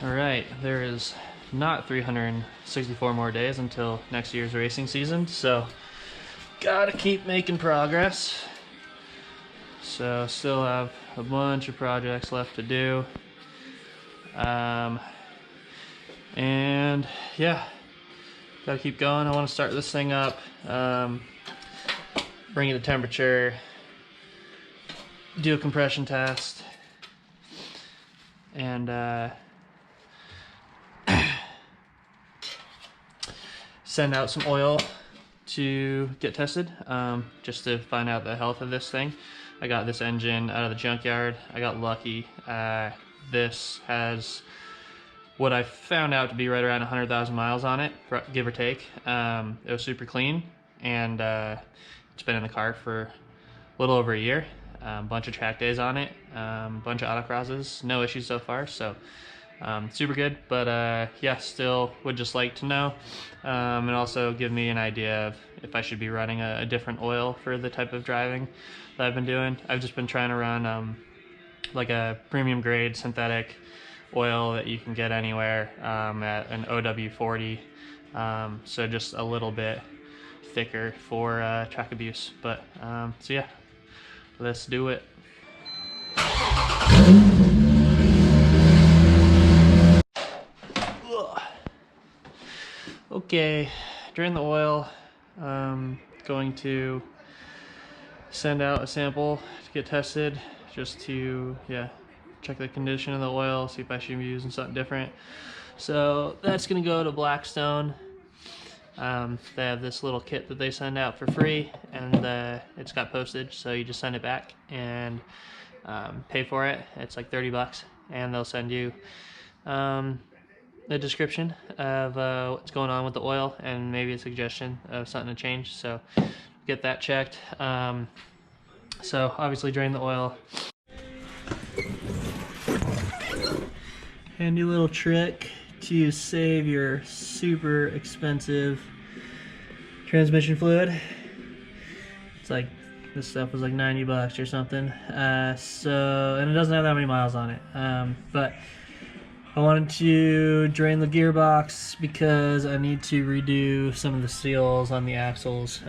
Alright, there is not 364 more days until next year's racing season, so gotta keep making progress. So still have a bunch of projects left to do. And yeah, gotta keep going. I want to start this thing up, bring it to temperature, do a compression test, and send out some oil to get tested, just to find out the health of this thing. I got this engine out of the junkyard. I got lucky. This has what I found out to be right around 100,000 miles on it, give or take. It was super clean, and it's been in the car for a little over a year. Bunch of track days on it, bunch of autocrosses, no issues so far, so super good. But yeah, still would just like to know, and also give me an idea of if I should be running a different oil for the type of driving that I've been doing. I've just been trying to run like a premium grade synthetic oil that you can get anywhere, at an OW40, so just a little bit thicker for track abuse. But so yeah, let's do it. Okay, drain the oil. Going to send out a sample to get tested, just to check the condition of the oil, see if I should be using something different. So that's gonna go to Blackstone. They have this little kit that they send out for free, and it's got postage, so you just send it back and pay for it. It's like 30 bucks, and they'll send you a description of what's going on with the oil and maybe a suggestion of something to change. So get that checked. So obviously drain the oil. Handy little trick to save your super expensive transmission fluid. It's like, this stuff was like 90 bucks or something. So, and it doesn't have that many miles on it. But I wanted to drain the gearbox because I need to redo some of the seals on the axles.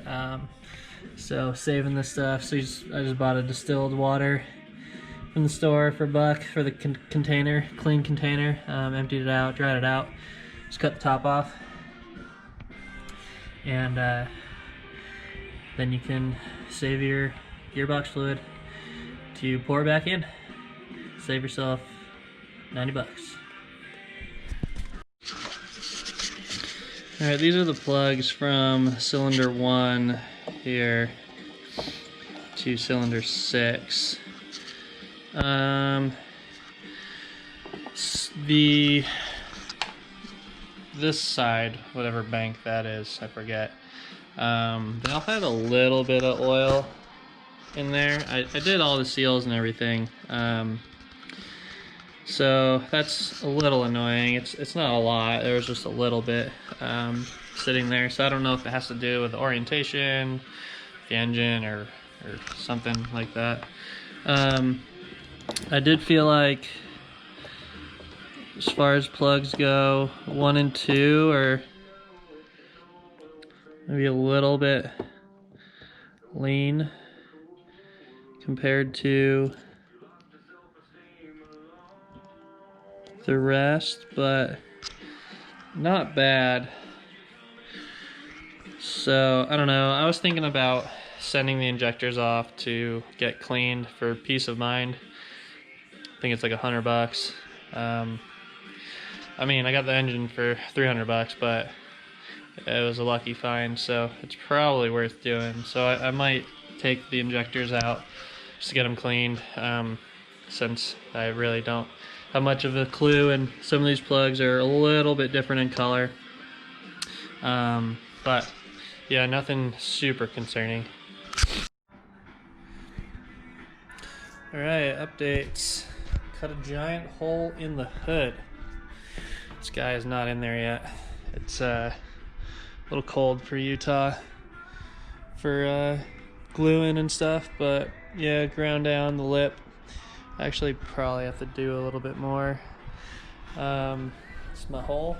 So saving this stuff. So I just bought a distilled water from the store for $1 for the container, clean container. Emptied it out, dried it out, just cut the top off, and then you can save your gearbox fluid to pour back in. Save yourself 90 bucks. Alright, these are the plugs from cylinder 1 here to cylinder 6. This side, whatever bank that is, I forget, they all have a little bit of oil in there. I did all the seals and everything, so that's a little annoying. It's not a lot, there was just a little bit sitting there, so I don't know if it has to do with the orientation, the engine, or something like that. I did feel like, as far as plugs go, 1 and 2 are maybe a little bit lean compared to the rest, but not bad. So I don't know, I was thinking about sending the injectors off to get cleaned for peace of mind. I think it's like $100. I mean, I got the engine for 300 bucks, but it was a lucky find, so it's probably worth doing. So I might take the injectors out just to get them cleaned, since I really don't have much of a clue, and some of these plugs are a little bit different in color. But yeah, nothing super concerning. Alright, updates. Cut a giant hole in the hood. This guy is not in there yet. It's a little cold for Utah for gluing and stuff, but yeah, ground down the lip. I actually probably have to do a little bit more. It's my hole.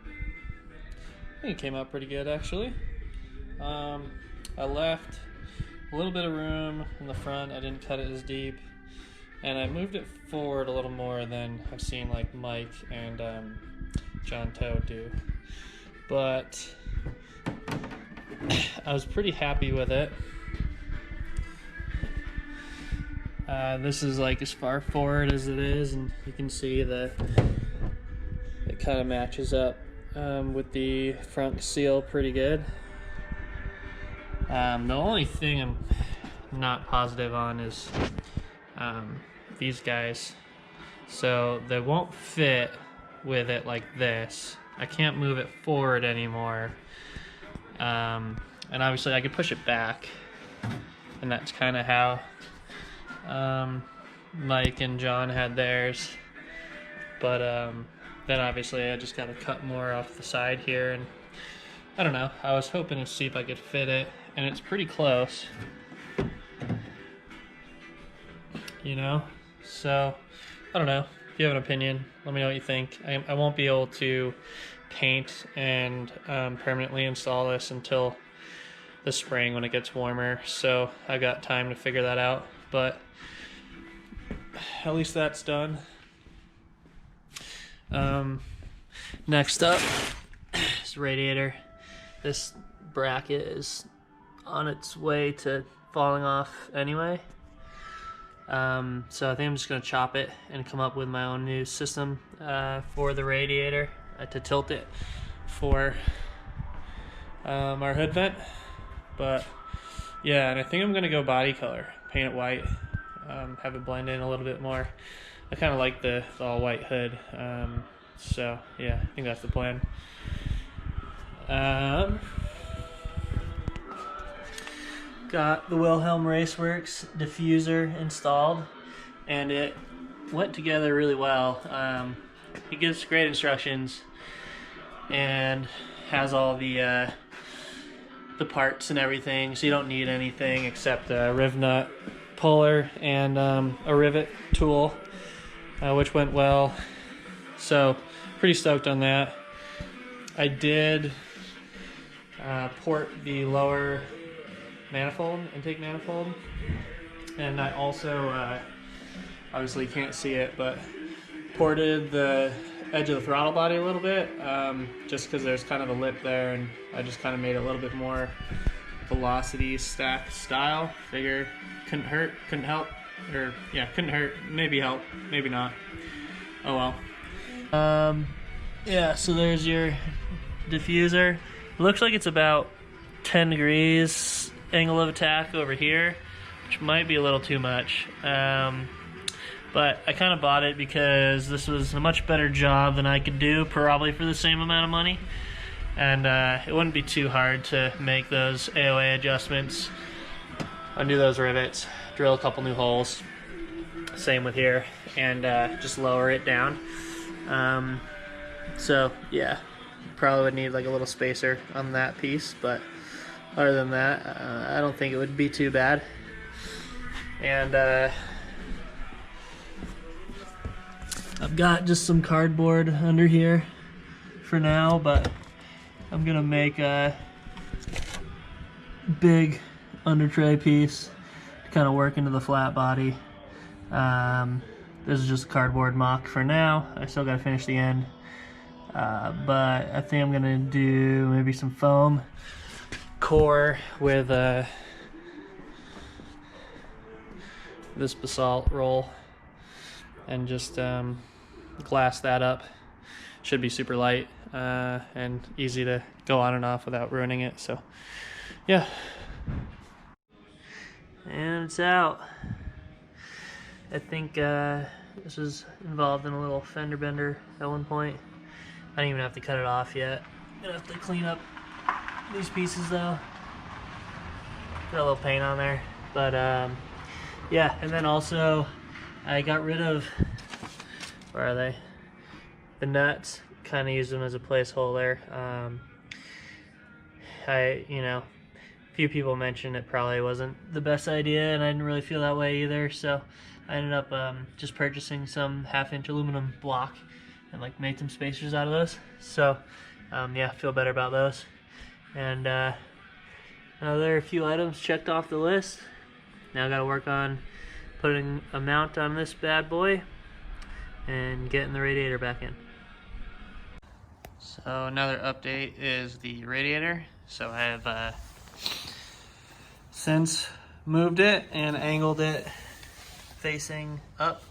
I think it came out pretty good actually. I left a little bit of room in the front. I didn't cut it as deep, and I moved it forward a little more than I've seen like Mike and John Toe do. But I was pretty happy with it. This is like as far forward as it is, and you can see that it kind of matches up with the front seal pretty good. The only thing I'm not positive on is these guys. So they won't fit with it like this. I can't move it forward anymore. And obviously I could push it back, and that's kind of how Mike and John had theirs. But then obviously I just got to cut more off the side here, and I don't know, I was hoping to see if I could fit it, and it's pretty close, you know? So I don't know, if you have an opinion, let me know what you think. I won't be able to paint and permanently install this until the spring when it gets warmer, so I've got time to figure that out, but at least that's done. Next up is Radiator. This bracket is on its way to falling off anyway. So I think I'm just gonna chop it and come up with my own new system for the radiator to tilt it for our hood vent. But yeah, and I think I'm gonna go body color, paint it white, have it blend in a little bit more. I kind of like the all white hood, so yeah, I think that's the plan. Got the Wilhelm Raceworks diffuser installed, and it went together really well. He gives great instructions and has all the parts and everything, so you don't need anything except a riv nut puller and a rivet tool, which went well. So pretty stoked on that. I did port the lower manifold, intake manifold, and I also obviously can't see it, but ported the edge of the throttle body a little bit, just because there's kind of a lip there, and I just kind of made it a little bit more velocity stack style. Figure couldn't hurt, couldn't help, or yeah, couldn't hurt, maybe help, maybe not. Oh well. Yeah, so there's your diffuser. Looks like it's about 10 degrees angle of attack over here, which might be a little too much. But I kind of bought it because this was a much better job than I could do, probably for the same amount of money. And it wouldn't be too hard to make those AOA adjustments, undo those rivets, drill a couple new holes, same with here, and just lower it down. So yeah, probably would need like a little spacer on that piece, but other than that, I don't think it would be too bad. And I've got just some cardboard under here for now, but I'm gonna make a big undertray piece to kind of work into the flat body. This is just a cardboard mock for now. I still gotta finish the end, but I think I'm gonna do maybe some foam core with this basalt roll, and just glass that up. Should be super light and easy to go on and off without ruining it. So yeah, and it's out. I think this was involved in a little fender bender at one point. I don't even have to cut it off yet. I'm gonna have to clean up these pieces though. Got a little paint on there, but yeah. And then also I got rid of, where are they? The nuts. Kind of used them as a placeholder. A few people mentioned it probably wasn't the best idea, and I didn't really feel that way either. So I ended up just purchasing some 1/2-inch aluminum block and like made some spacers out of those. So yeah, feel better about those. And another few items checked off the list. Now I gotta work on putting a mount on this bad boy and getting the radiator back in. So another update is the radiator. So I have since moved it and angled it facing up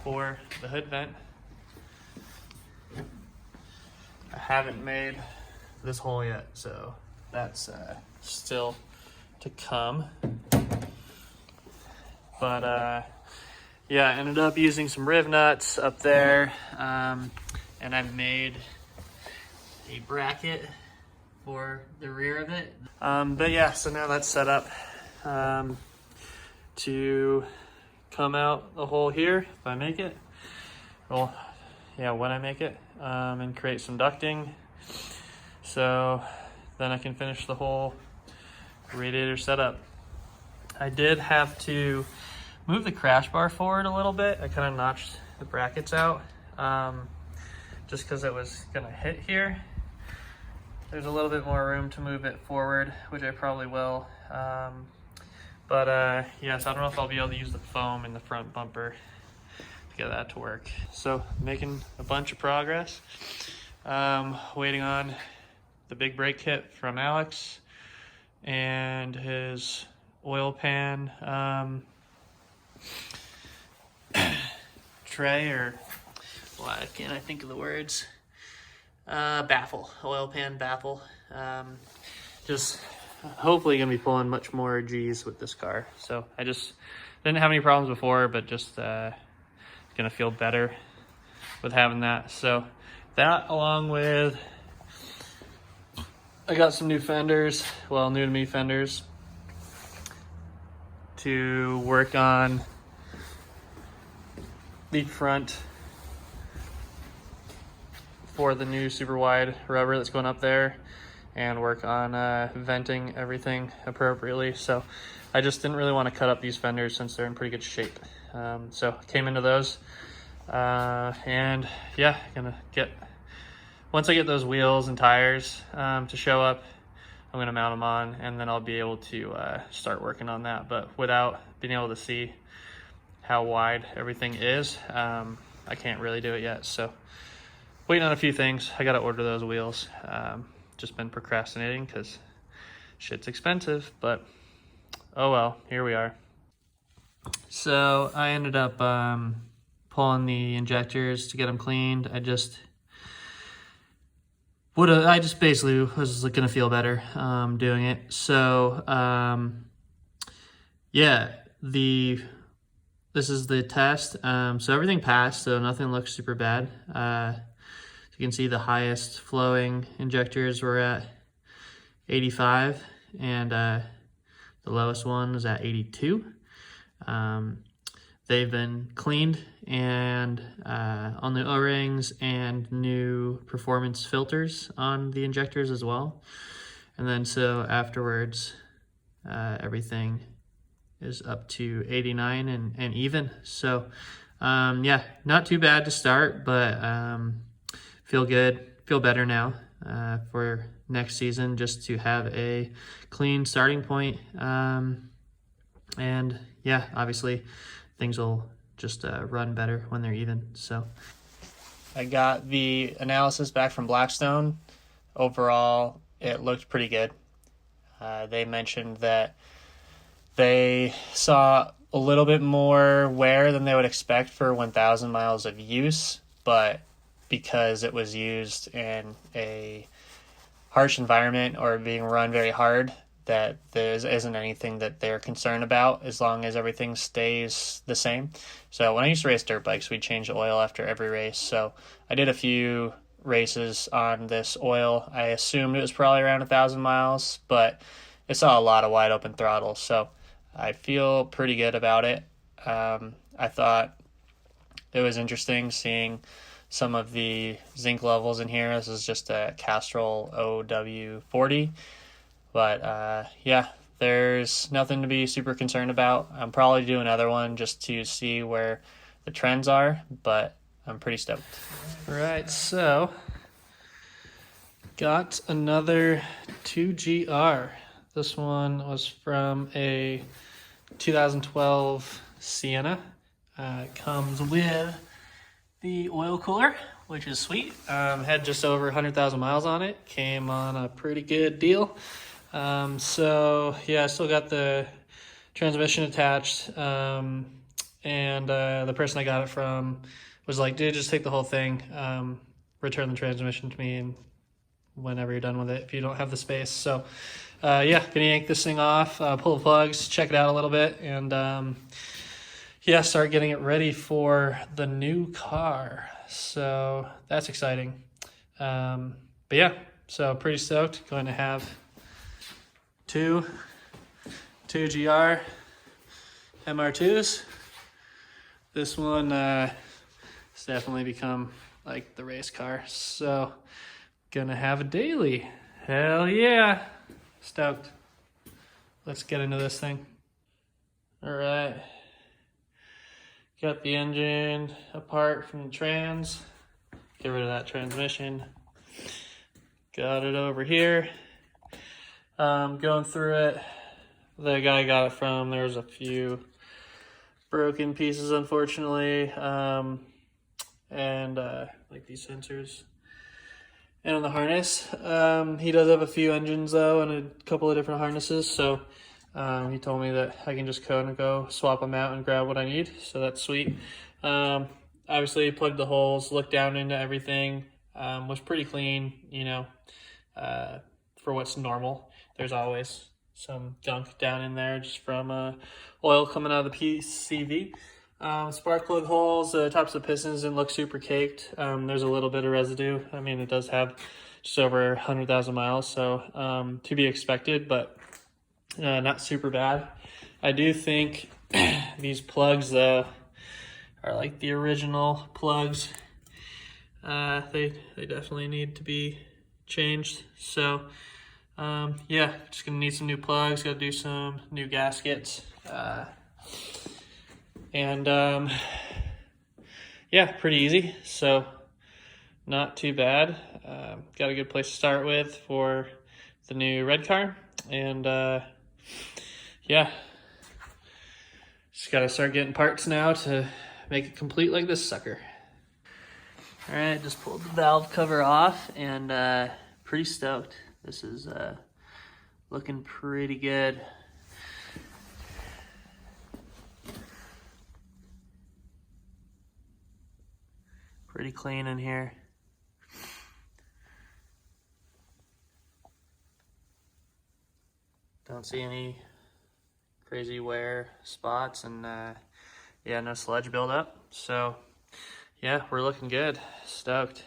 for the hood vent. I haven't made this hole yet, so that's still to come. But yeah, I ended up using some riv nuts up there, and I've made a bracket for the rear of it. But yeah, so now that's set up to come out the hole here if I make it. Well, yeah, when I make it, and create some ducting. So then I can finish the whole radiator setup. I did have to move the crash bar forward a little bit. I kind of notched the brackets out just because it was gonna hit here. There's a little bit more room to move it forward, which I probably will. Yes, I don't know if I'll be able to use the foam in the front bumper to get that to work. So making a bunch of progress. Waiting on the big brake kit from Alex and his oil pan tray, or why can't I think of the words? Baffle, oil pan baffle. Just hopefully gonna be pulling much more G's with this car. So I just didn't have any problems before, but just gonna feel better with having that. So that, along with, I got some new fenders, well, new to me fenders, to work on the front for the new super wide rubber that's going up there, and work on venting everything appropriately. So I just didn't really want to cut up these fenders since they're in pretty good shape. So I came into those, and yeah, gonna get, once I get those wheels and tires to show up, I'm gonna mount them on, and then I'll be able to start working on that. But without being able to see how wide everything is, I can't really do it yet. So waiting on a few things. I gotta order those wheels. Just been procrastinating because shit's expensive, but oh well, here we are. So I ended up pulling the injectors to get them cleaned. I just basically was gonna feel better doing it. So yeah, this is the test. So everything passed, so nothing looks super bad. You can see the highest flowing injectors were at 85, and the lowest one was at 82. They've been cleaned and on the O-rings, and new performance filters on the injectors as well. And then so afterwards, everything is up to 89 and even. So yeah, not too bad to start, but feel good, feel better now for next season, just to have a clean starting point. And yeah, obviously things will just run better when they're even. So I got the analysis back from Blackstone. Overall, it looked pretty good. They mentioned that they saw a little bit more wear than they would expect for 1,000 miles of use, but because it was used in a harsh environment or being run very hard, that there isn't anything that they're concerned about as long as everything stays the same. So when I used to race dirt bikes, we'd change the oil after every race. So I did a few races on this oil. I assumed it was probably around 1,000 miles, but it saw a lot of wide open throttle. So I feel pretty good about it. I thought it was interesting seeing some of the zinc levels in here. This is just a Castrol OW40, but yeah, There's nothing to be super concerned about. I'm probably do another one just to see where the trends are, but I'm pretty stoked. All right, so got another 2GR. This one was from a 2012 Sienna. It comes with the oil cooler, which is sweet. Had just over 100,000 miles on it. Came on a pretty good deal. So yeah, I still got the transmission attached. And the person I got it from was like, dude, just take the whole thing. Return the transmission to me and whenever you're done with it, if you don't have the space. So yeah, gonna yank this thing off, pull the plugs, check it out a little bit, and yeah, start getting it ready for the new car. So that's exciting. But yeah, so pretty stoked. Going to have two GR MR2s. This one has definitely become like the race car. So gonna have a daily. Hell yeah. Stoked. Let's get into this thing. All right. Got the engine apart from the trans. Get rid of that transmission. Got it over here. Going through it. The guy I got it from, there was a few broken pieces, unfortunately. And like these sensors. And on the harness, he does have a few engines though, and a couple of different harnesses. So he told me that I can just kind of go swap them out and grab what I need. So that's sweet. Obviously plugged the holes, looked down into everything. Was pretty clean, you know, for what's normal. There's always some gunk down in there just from oil coming out of the PCV. Spark plug holes, the tops of pistons didn't look super caked. There's a little bit of residue. I mean, it does have just over 100,000 miles, so to be expected, but not super bad. I do think these plugs, though, are like the original plugs. They definitely need to be changed. So, yeah, just gonna need some new plugs. Got to do some new gaskets. And yeah, pretty easy, so not too bad. Got a good place to start with for the new red car, and yeah, just gotta start getting parts now to make it complete like this sucker. All right, just pulled the valve cover off, and pretty stoked. This is looking pretty good. Pretty clean in here. Don't see any crazy wear spots, and yeah, no sludge buildup. So yeah, we're looking good. Stoked.